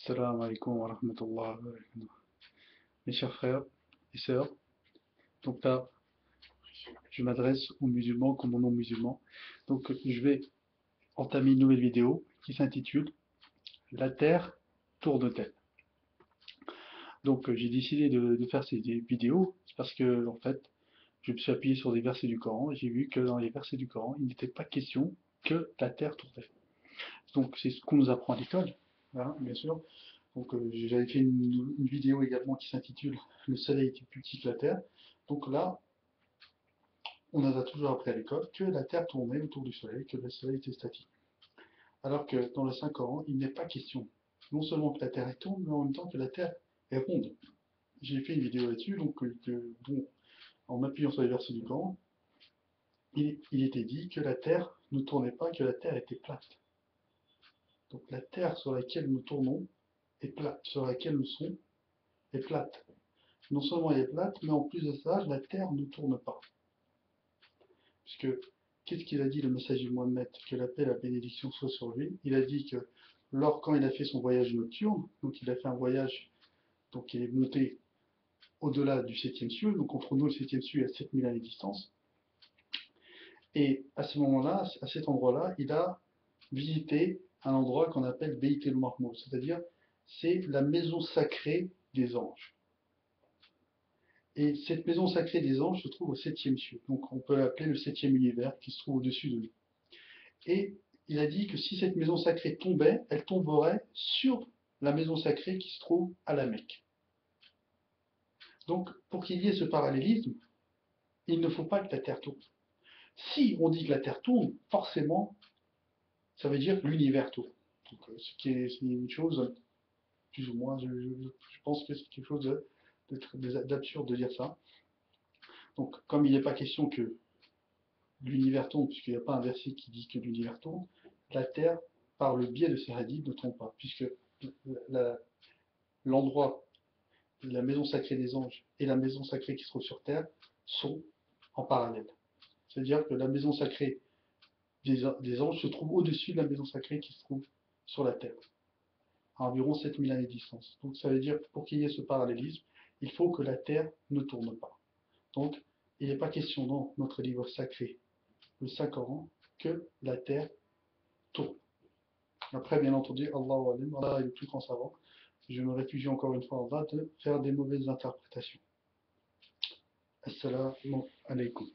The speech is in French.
Salam alaikum wa rahmatullah wa barakatuh. Mes chers frères et sœurs, donc là, je m'adresse aux musulmans comme aux non-musulmans. Donc je vais entamer une nouvelle vidéo qui s'intitule La Terre tourne-t-elle? Donc j'ai décidé de faire ces vidéos parce que, en fait, je me suis appuyé sur des versets du Coran et j'ai vu que dans les versets du Coran, il n'était pas question que la Terre tournait. Donc c'est ce qu'on nous apprend à l'école, hein, bien sûr. Donc j'avais fait une vidéo également qui s'intitule Le Soleil était plus petit que la Terre. Donc là, on nous a toujours appris à l'école que la Terre tournait autour du Soleil, que le Soleil était statique. Alors que dans le Saint-Coran, il n'est pas question non seulement que la Terre tourne, mais en même temps que la Terre est ronde. J'ai fait une vidéo là-dessus, donc bon, en m'appuyant sur les versets du Coran, il était dit que la Terre ne tournait pas, que la Terre était plate. Donc la Terre sur laquelle nous tournons est plate, sur laquelle nous sommes est plate. Non seulement elle est plate, mais en plus de ça, la Terre ne tourne pas. Puisque, qu'est-ce qu'il a dit le messager Mohammed? Que la paix et la bénédiction soient sur lui. Il a dit que quand il a fait son voyage nocturne, donc il a fait un voyage, donc il est monté au-delà du septième ciel, donc entre nous le septième ciel est à 7000 années de distance. Et à ce moment-là, à cet endroit-là, il a visité un endroit qu'on appelle Beit el Mahmoud, c'est-à-dire c'est la maison sacrée des anges. Et cette maison sacrée des anges se trouve au septième ciel, donc on peut l'appeler le septième univers qui se trouve au-dessus de nous. Et il a dit que si cette maison sacrée tombait, elle tomberait sur la maison sacrée qui se trouve à la Mecque. Donc, pour qu'il y ait ce parallélisme, il ne faut pas que la Terre tourne. Si on dit que la Terre tourne, forcément, ça veut dire que l'univers tourne. Donc, ce qui est une chose, plus ou moins, je pense que c'est quelque chose d'absurde de dire ça. Donc, comme il n'est pas question que l'univers tourne, puisqu'il n'y a pas un verset qui dit que l'univers tourne, la Terre, par le biais de ces hadiths, ne tourne pas, puisque l'endroit, la maison sacrée des anges et la maison sacrée qui se trouve sur terre sont en parallèle. C'est-à-dire que la maison sacrée des anges se trouve au-dessus de la maison sacrée qui se trouve sur la terre, à environ 7000 années de distance. Donc ça veut dire que pour qu'il y ait ce parallélisme, il faut que la terre ne tourne pas. Donc il n'est pas question dans notre livre sacré, le Saint-Coran, que la terre tourne. Après, bien entendu, Allah est le plus grand savant. Je me réfugie encore une fois en Allah de faire des mauvaises interprétations. Assalamu alaikum.